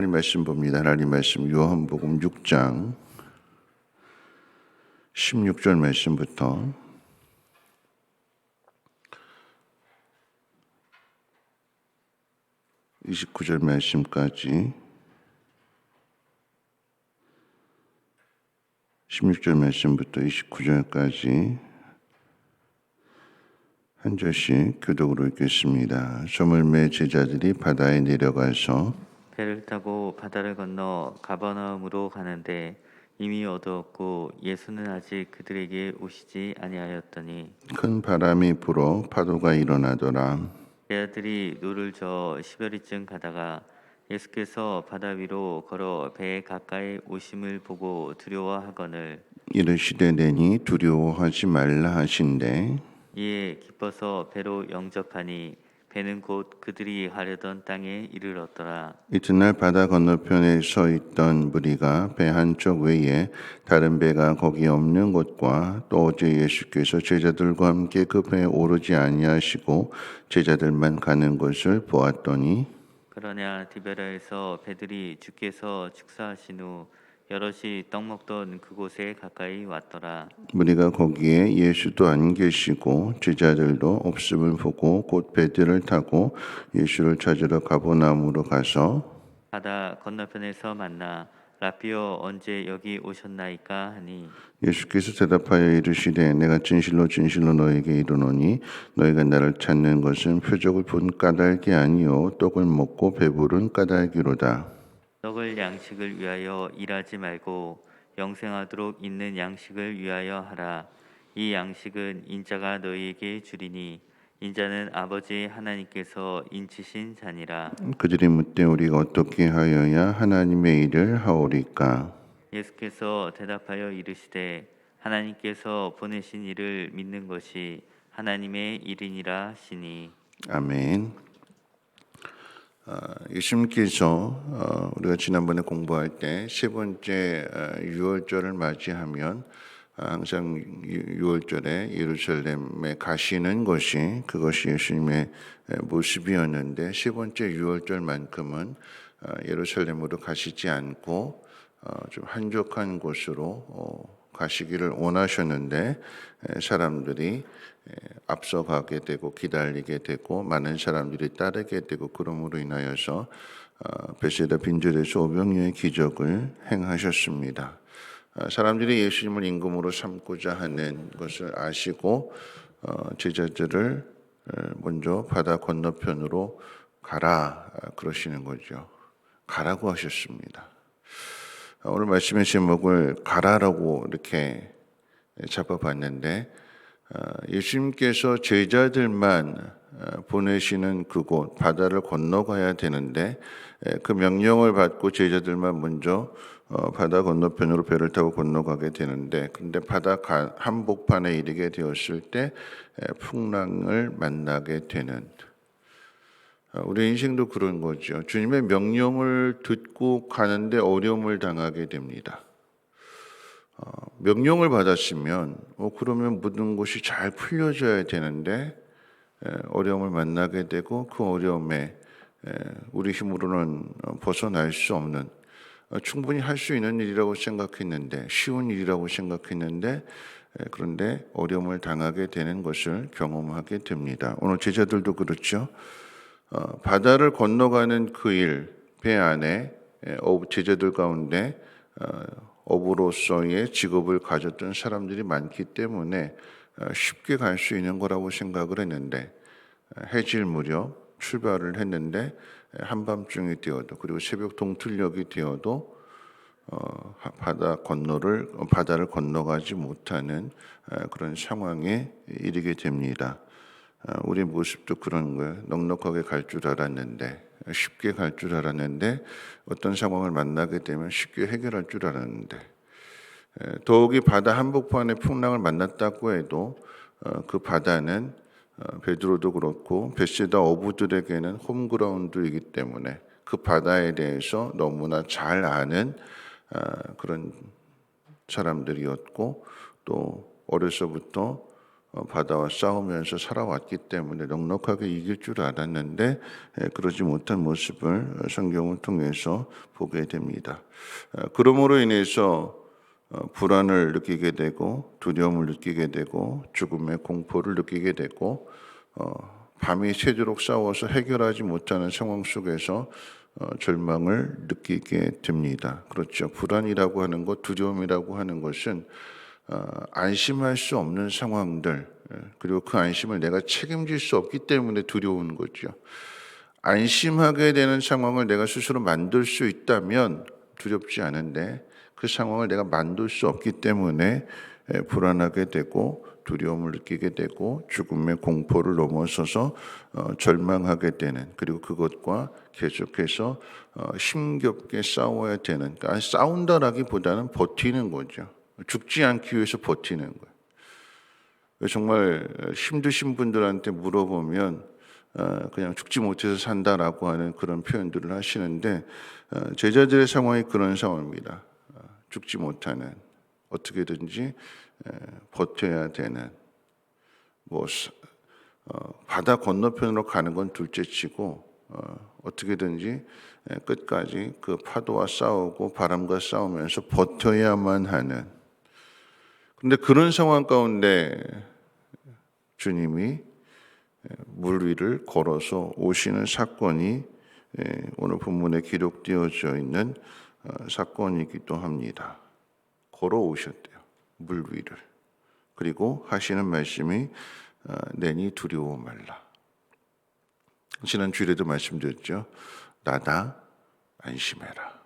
하나님 말씀 봅니다. 하나님 말씀 요한복음 6장 16절 말씀부터 29절 말씀까지 16절 말씀부터 29절까지 한 절씩 교독으로 읽겠습니다. 저물매 제자들이 바다에 내려가서 배를 타고 바다를 건너 가버나움으로 가는데 이미 어두웠고 예수는 아직 그들에게 오시지 아니하였더니 큰 바람이 불어 파도가 일어나더라. 제자들이 노를 저어 10여리쯤 가다가 예수께서 바다 위로 걸어 배에 가까이 오심을 보고 두려워하거늘 이르시되 내니 두려워하지 말라 하신대. 이에 기뻐서 배로 영접하니 배는 곧 그들이 가려던 땅에 이르렀더라. 이튿날 바다 건너편에 서 있던 무리가 배 한쪽 외에 다른 배가 거기 없는 곳과 또 어제 예수께서 제자들과 함께 그 배에 오르지 아니하시고 제자들만 가는 곳을 보았더니 그러냐 디베라에서 배들이 주께서 축사하신 후 여럿이 떡 먹던 그곳에 가까이 왔더라. 무리가 거기에 예수도 안 계시고 제자들도 없음을 보고 곧 배들을 타고 예수를 찾으러 가버나움으로 가서 바다 건너편에서 만나 라피어 언제 여기 오셨나이까 하니 예수께서 대답하여 이르시되 내가 진실로 진실로 너에게 이르노니 너희가 나를 찾는 것은 표적을 본 까닭이 아니요 떡을 먹고 배부른 까닭이로다. 떡을 양식을 위하여 일하지 말고 영생하도록 있는 양식을 위하여 하라. 이 양식은 인자가 너희에게 주리니 인자는 아버지 하나님께서 인치신 자니라. 그들이 묻되 우리가 어떻게 하여야 하나님의 일을 하오리까? 예수께서 대답하여 이르시되 하나님께서 보내신 이를 믿는 것이 하나님의 일이니라 하시니. 아멘. 예수님께서 우리가 지난번에 공부할 때 세 번째 유월절을 맞이하면 항상 유월절에 예루살렘에 가시는 것이 그것이 예수님의 모습이었는데 세 번째 유월절만큼은 예루살렘으로 가시지 않고 좀 한적한 곳으로 가시기를 원하셨는데 사람들이 앞서가게 되고 기다리게 되고 많은 사람들이 따르게 되고 그러므로 인하여서 베세다 빈들에서 오병이어의 기적을 행하셨습니다. 사람들이 예수님을 임금으로 삼고자 하는 것을 아시고 제자들을 먼저 바다 건너편으로 가라 그러시는 거죠. 가라고 하셨습니다. 오늘 말씀의 제목을 가라라고 이렇게 잡아봤는데 예수님께서 제자들만 보내시는 그곳 바다를 건너가야 되는데 그 명령을 받고 제자들만 먼저 바다 건너편으로 배를 타고 건너가게 되는데 그런데 바다 한복판에 이르게 되었을 때 풍랑을 만나게 되는 우리 인생도 그런 거죠. 주님의 명령을 듣고 가는데 어려움을 당하게 됩니다. 명령을 받았으면 그러면 모든 것이 잘 풀려져야 되는데 어려움을 만나게 되고 그 어려움에 우리 힘으로는 벗어날 수 없는 충분히 할 수 있는 일이라고 생각했는데 쉬운 일이라고 생각했는데 그런데 어려움을 당하게 되는 것을 경험하게 됩니다. 오늘 제자들도 그렇죠. 바다를 건너가는 그 일, 배 안에 제자들 가운데 어부로서의 직업을 가졌던 사람들이 많기 때문에 쉽게 갈 수 있는 거라고 생각을 했는데 해질 무렵 출발을 했는데 한밤중이 되어도 그리고 새벽 동틀녘이 되어도 바다를 건너가지 못하는 그런 상황에 이르게 됩니다. 우리 모습도 그런 거예요. 넉넉하게 갈 줄 알았는데 쉽게 갈 줄 알았는데 어떤 상황을 만나게 되면 쉽게 해결할 줄 알았는데 더욱이 바다 한복판에 풍랑을 만났다고 해도 그 바다는 베드로도 그렇고 베세다 어부들에게는 홈그라운드이기 때문에 그 바다에 대해서 너무나 잘 아는 그런 사람들이었고 또 어려서부터 바다와 싸우면서 살아왔기 때문에 넉넉하게 이길 줄 알았는데 그러지 못한 모습을 성경을 통해서 보게 됩니다. 그러므로 인해서 불안을 느끼게 되고 두려움을 느끼게 되고 죽음의 공포를 느끼게 되고 밤이 새도록 싸워서 해결하지 못하는 상황 속에서 절망을 느끼게 됩니다. 그렇죠. 불안이라고 하는 것, 두려움이라고 하는 것은 안심할 수 없는 상황들, 그리고 그 안심을 내가 책임질 수 없기 때문에 두려운 거죠. 안심하게 되는 상황을 내가 스스로 만들 수 있다면 두렵지 않은데 그 상황을 내가 만들 수 없기 때문에 불안하게 되고 두려움을 느끼게 되고 죽음의 공포를 넘어서서 절망하게 되는, 그리고 그것과 계속해서 힘겹게 싸워야 되는, 그러니까 싸운다라기보다는 버티는 거죠. 죽지 않기 위해서 버티는 거예요. 정말 힘드신 분들한테 물어보면 그냥 죽지 못해서 산다라고 하는 그런 표현들을 하시는데 제자들의 상황이 그런 상황입니다. 죽지 못하는, 어떻게든지 버텨야 되는, 바다 건너편으로 가는 건 둘째치고 어떻게든지 끝까지 그 파도와 싸우고 바람과 싸우면서 버텨야만 하는, 그런데 그런 상황 가운데 주님이 물 위를 걸어서 오시는 사건이 오늘 본문에 기록되어져 있는 사건이기도 합니다. 걸어오셨대요. 물 위를. 그리고 하시는 말씀이 내니 두려워 말라. 지난 주일에도 말씀드렸죠. 나다 안심해라.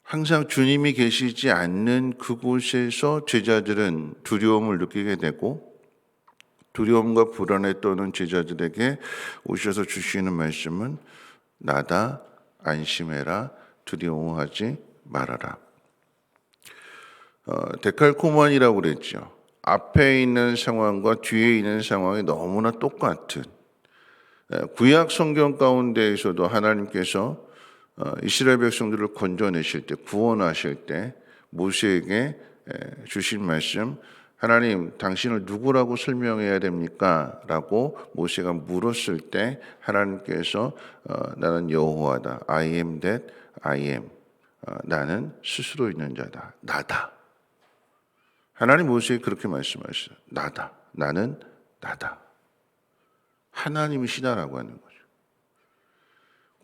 항상 주님이 계시지 않는 그곳에서 제자들은 두려움을 느끼게 되고 두려움과 불안에 떠는 제자들에게 오셔서 주시는 말씀은 나다 안심해라, 두려워하지 말아라. 데칼코마니라고 그랬죠. 앞에 있는 상황과 뒤에 있는 상황이 너무나 똑같은, 구약 성경 가운데에서도 하나님께서 이스라엘 백성들을 건져내실 때, 구원하실 때 모세에게 주신 말씀, 하나님 당신을 누구라고 설명해야 됩니까? 라고 모세가 물었을 때 하나님께서 나는 여호와다, I am that I am, 나는 스스로 있는 자다, 나다. 하나님 모세에게 그렇게 말씀하셨어요. 나다, 나는 나다. 하나님이시다라고 하는 거죠.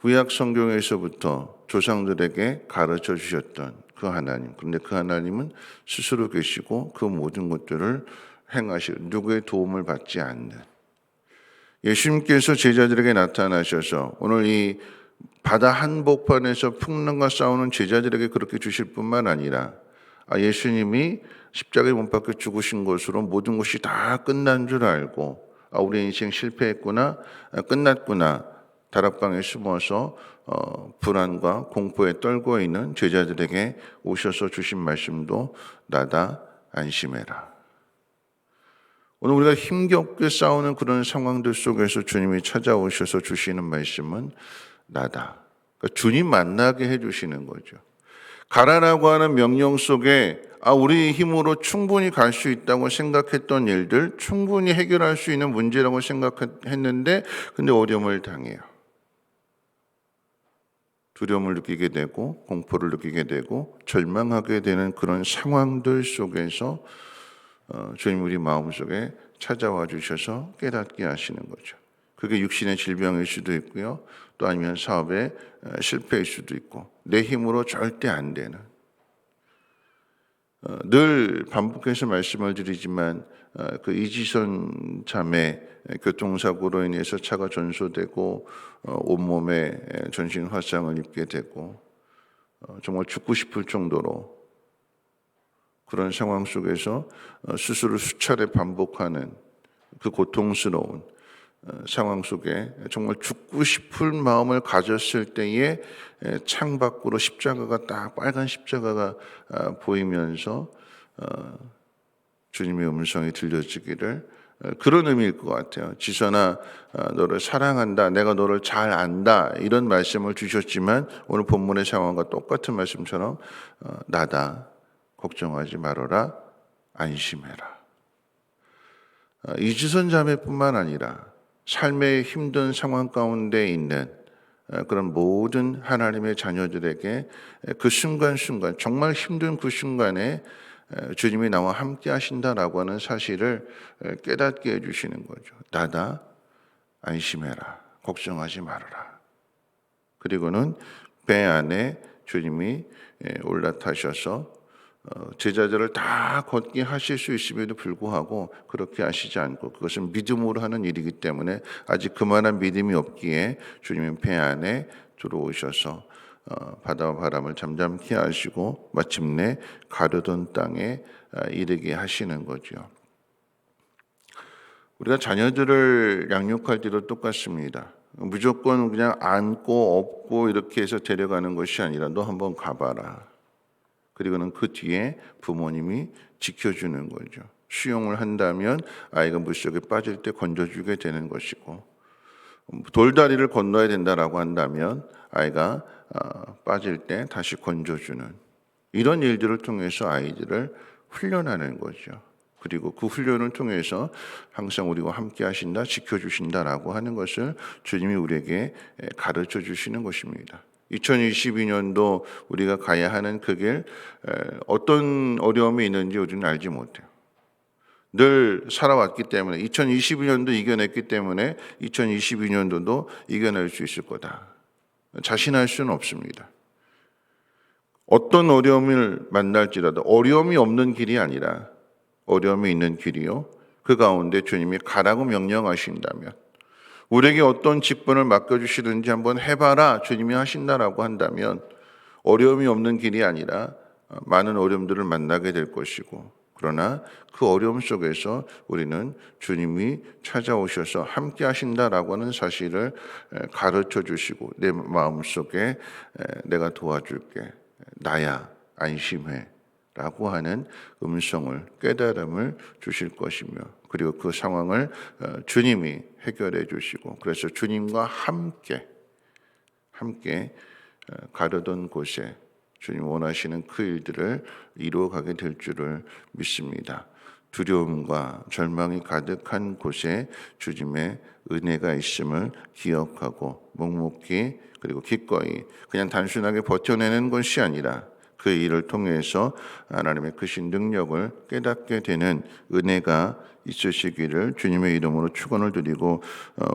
구약 성경에서부터 조상들에게 가르쳐 주셨던 그 하나님, 그런데 그 하나님은 스스로 계시고 그 모든 것들을 행하시고 누구의 도움을 받지 않는, 예수님께서 제자들에게 나타나셔서 오늘 이 바다 한복판에서 풍랑과 싸우는 제자들에게 그렇게 주실 뿐만 아니라 예수님이 십자가에 못 박혀 죽으신 것으로 모든 것이 다 끝난 줄 알고 우리 인생 실패했구나, 끝났구나, 다락방에 숨어서 불안과 공포에 떨고 있는 제자들에게 오셔서 주신 말씀도 나다 안심해라. 오늘 우리가 힘겹게 싸우는 그런 상황들 속에서 주님이 찾아오셔서 주시는 말씀은 나다. 그러니까 주님 만나게 해주시는 거죠. 가라라고 하는 명령 속에 우리 힘으로 충분히 갈 수 있다고 생각했던 일들, 충분히 해결할 수 있는 문제라고 생각했는데 근데 어려움을 당해요. 두려움을 느끼게 되고 공포를 느끼게 되고 절망하게 되는 그런 상황들 속에서 주님 우리 마음속에 찾아와 주셔서 깨닫게 하시는 거죠. 그게 육신의 질병일 수도 있고요. 또 아니면 사업의 실패일 수도 있고 내 힘으로 절대 안 되는, 늘 반복해서 말씀을 드리지만 그 이지선 자매 교통사고로 인해서 차가 전소되고 온몸에 전신 화상을 입게 되고 정말 죽고 싶을 정도로 그런 상황 속에서 수술을 수차례 반복하는 그 고통스러운 상황 속에 정말 죽고 싶을 마음을 가졌을 때에 창밖으로 십자가가 딱 빨간 십자가가 보이면서 주님의 음성이 들려지기를, 그런 의미일 것 같아요. 지선아, 너를 사랑한다, 내가 너를 잘 안다, 이런 말씀을 주셨지만 오늘 본문의 상황과 똑같은 말씀처럼 나다, 걱정하지 말아라, 안심해라. 이지선 자매뿐만 아니라 삶의 힘든 상황 가운데 있는 그런 모든 하나님의 자녀들에게 그 순간순간 정말 힘든 그 순간에 주님이 나와 함께 하신다라고 하는 사실을 깨닫게 해주시는 거죠. 나다 안심해라. 걱정하지 말아라. 그리고는 배 안에 주님이 올라타셔서 제자들을 다 걷게 하실 수 있음에도 불구하고 그렇게 하시지 않고 그것은 믿음으로 하는 일이기 때문에 아직 그만한 믿음이 없기에 주님은 배 안에 들어오셔서 바다와 바람을 잠잠케 하시고 마침내 가르던 땅에 이르게 하시는 거죠. 우리가 자녀들을 양육할 때도 똑같습니다. 무조건 그냥 안고 업고 이렇게 해서 데려가는 것이 아니라 너 한번 가봐라. 그리고는 그 뒤에 부모님이 지켜주는 거죠. 수영을 한다면 아이가 물속에 빠질 때 건져주게 되는 것이고, 돌다리를 건너야 된다라고 한다면 아이가 빠질 때 다시 건져주는 이런 일들을 통해서 아이들을 훈련하는 거죠. 그리고 그 훈련을 통해서 항상 우리와 함께 하신다, 지켜주신다라고 하는 것을 주님이 우리에게 가르쳐 주시는 것입니다. 2022년도 우리가 가야 하는 그 길 어떤 어려움이 있는지 우리는 알지 못해요. 늘 살아왔기 때문에 2022년도 이겨냈기 때문에 2022년도도 이겨낼 수 있을 거다. 자신할 수는 없습니다. 어떤 어려움을 만날지라도 어려움이 없는 길이 아니라 어려움이 있는 길이요. 그 가운데 주님이 가라고 명령하신다면 우리에게 어떤 직분을 맡겨주시든지 한번 해봐라 주님이 하신다라고 한다면 어려움이 없는 길이 아니라 많은 어려움들을 만나게 될 것이고 그러나 그 어려움 속에서 우리는 주님이 찾아오셔서 함께 하신다라고 하는 사실을 가르쳐 주시고 내 마음속에 내가 도와줄게 나야 안심해 라고 하는 음성을 깨달음을 주실 것이며 그리고 그 상황을 주님이 해결해 주시고 그래서 주님과 함께 가려던 곳에 주님 원하시는 그 일들을 이루어가게 될 줄을 믿습니다. 두려움과 절망이 가득한 곳에 주님의 은혜가 있음을 기억하고 묵묵히 그리고 기꺼이 그냥 단순하게 버텨내는 것이 아니라 그 일을 통해서 하나님의 크신 능력을 깨닫게 되는 은혜가 있으시기를 주님의 이름으로 축원을 드리고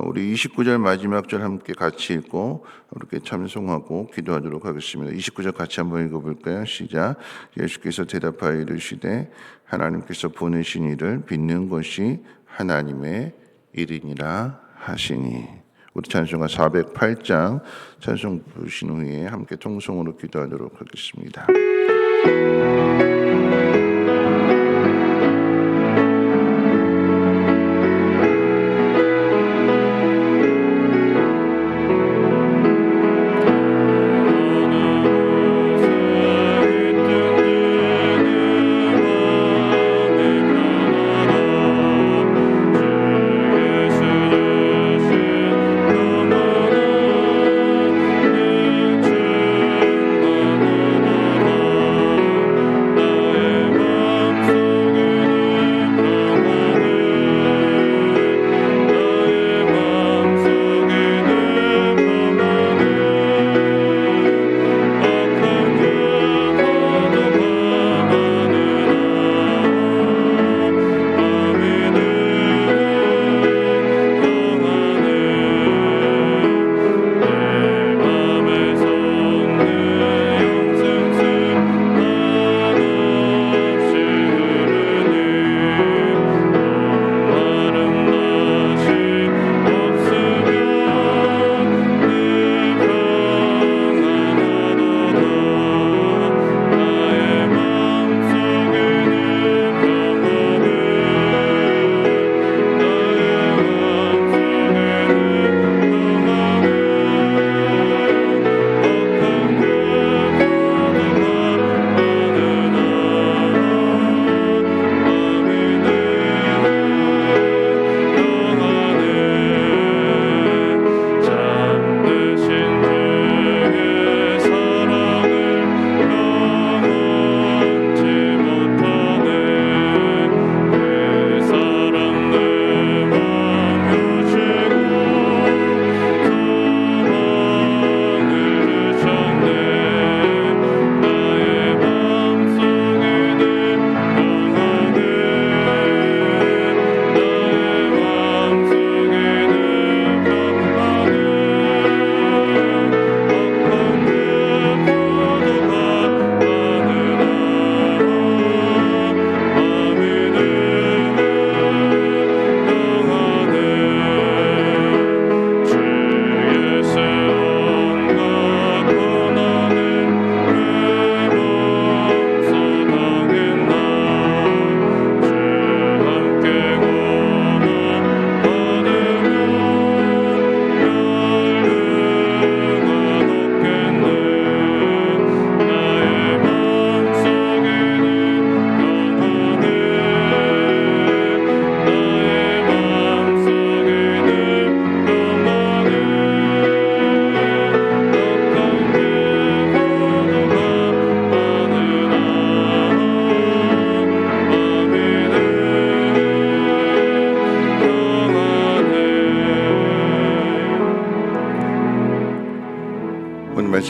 우리 29절 마지막 절 함께 같이 읽고 이렇게 찬송하고 기도하도록 하겠습니다. 29절 같이 한번 읽어볼까요? 시작. 예수께서 대답하여 이르시되 하나님께서 보내신 이를 믿는 것이 하나님의 일이니라 하시니. 우리 찬송가 408장 찬송 부르신 후에 함께 통성으로 기도하도록 하겠습니다.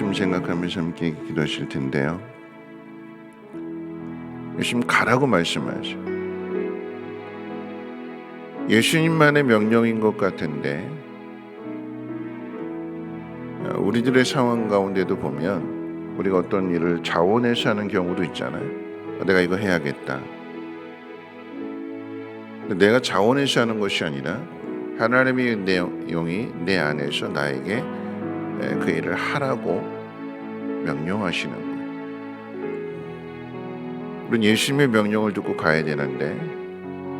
말씀 생각하면서 함께 기도하실 텐데요. 예수님 가라고 말씀하셔. 예수님만의 명령인 것 같은데 우리들의 상황 가운데도 보면 우리가 어떤 일을 자원해서 하는 경우도 있잖아요. 내가 이거 해야겠다. 내가 자원해서 하는 것이 아니라 하나님의 내용이 내 안에서 나에게 그 일을 하라고 명령하시는 거예요. 우리는 예수님의 명령을 듣고 가야 되는데,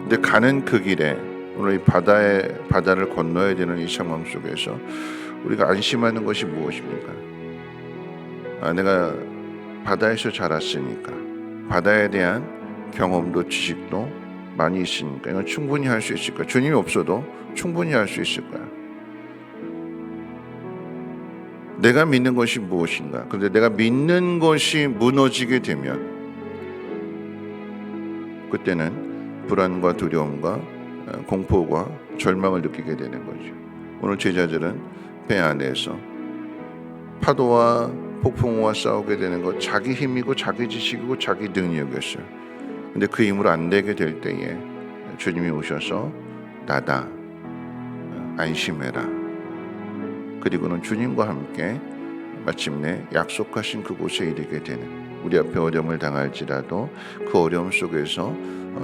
근데 가는 그 길에 오늘 이 바다를 건너야 되는 이 상황 속에서 우리가 안심하는 것이 무엇입니까? 내가 바다에서 자랐으니까, 바다에 대한 경험도 지식도 많이 있으니까 이건 충분히 할 수 있을 거야. 주님이 없어도 충분히 할 수 있을 거야. 내가 믿는 것이 무엇인가? 그런데 내가 믿는 것이 무너지게 되면 그때는 불안과 두려움과 공포와 절망을 느끼게 되는 거죠. 오늘 제자들은 배 안에서 파도와 폭풍우와 싸우게 되는 것, 자기 힘이고 자기 지식이고 자기 능력이었어요. 근데 그 힘으로 안 되게 될 때에 주님이 오셔서 나다, 안심해라. 그리고는 주님과 함께 마침내 약속하신 그곳에 이르게 되는, 우리 앞에 어려움을 당할지라도 그 어려움 속에서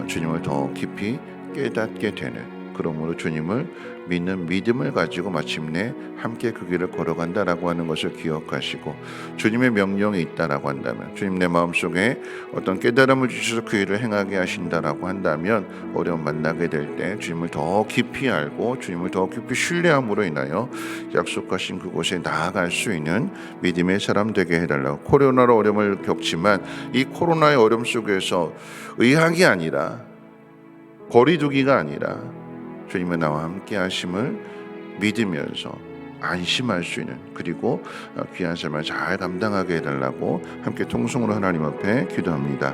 주님을 더 깊이 깨닫게 되는, 그러므로 주님을 믿는 믿음을 가지고 마침내 함께 그 길을 걸어간다라고 하는 것을 기억하시고, 주님의 명령이 있다라고 한다면, 주님 내 마음속에 어떤 깨달음을 주셔서 그 일을 행하게 하신다라고 한다면 어려움 만나게 될 때 주님을 더 깊이 알고 주님을 더 깊이 신뢰함으로 인하여 약속하신 그곳에 나아갈 수 있는 믿음의 사람 되게 해달라고. 코로나로 어려움을 겪지만 이 코로나의 어려움 속에서 의학이 아니라, 거리두기가 아니라 주님의 나와 함께 하심을 믿으면서 안심할 수 있는, 그리고 귀한 삶을 잘 감당하게 해달라고 함께 통성으로 하나님 앞에 기도합니다.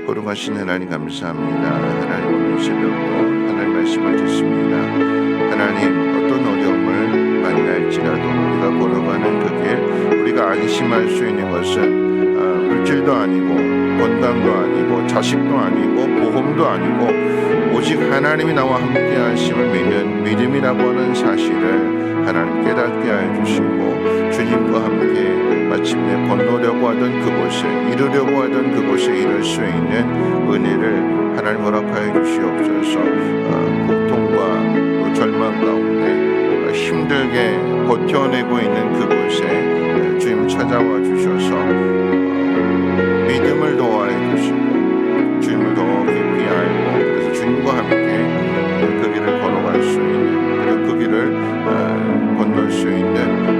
거룩하신 하나님 감사합니다. 하나님 오늘 새벽도 하나님 말씀을 듣습니다. 하나님 어떤 어려움을 만날지라도 우리가 걸어가는 그 길, 우리가 안심할 수 있는 것은 물질도 아니고 건강도 아니고 자식도 아니고 보험도 아니고 오직 하나님이 나와 함께 하심을 믿는 믿음이라고 하는 사실을 하나님 깨닫게 하여 주시고, 주님과 함께 마침내 건너려고 하던 그곳에, 이루려고 하던 그곳에 이룰 수 있는 은혜를 하나님 허락하여 주시옵소서. 고통과 또 절망 가운데 힘들게 버텨내고 있는 그곳에 주님 찾아와 주셔서 믿음을 더하여 주시고 주님을 더 깊이 알고, 그래서 주님과 함께 그 길을 걸어갈 수 있는, 그리고 그 길을 건널 수 있는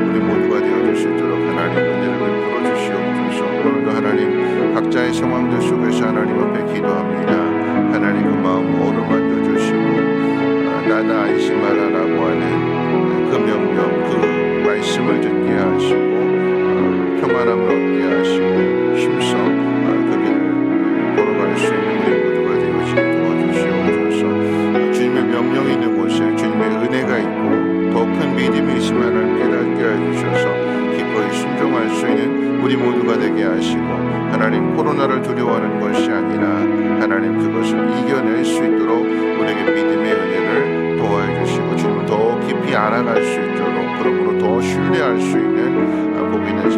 우리 모두가 되어줄 수 있도록 하나님 은혜를 베풀어 주시옵소서. 오늘도 하나님 각자의 상황들 속에서 하나님 앞에 기도합니다. 하나님 그 마음 어루만져 주시고 나다 안심하라라고 하는 그 명령, 그 말씀을 듣게 하시고 평안함을 얻게 하시고 힘써 그 길을 걸어갈 수 있는 우리 모두가 되어지게 도와주시옵소서. 주님의 명령이 있는 곳에 주님의 은혜가 있고 더 큰 믿음이 있음을 깨닫게 해주셔서 기꺼이 순종할 수 있는 우리 모두가 되게 하시고, 하나님 코로나를 두려워하는 것이 아니라 하나님 그것을 이겨낼 수 있도록 우리에게 믿음의 은혜를 도와해 주시고 주님을 더 깊이 알아갈 수 있도록, 그러므로 더 신뢰할 수 있는 복 있는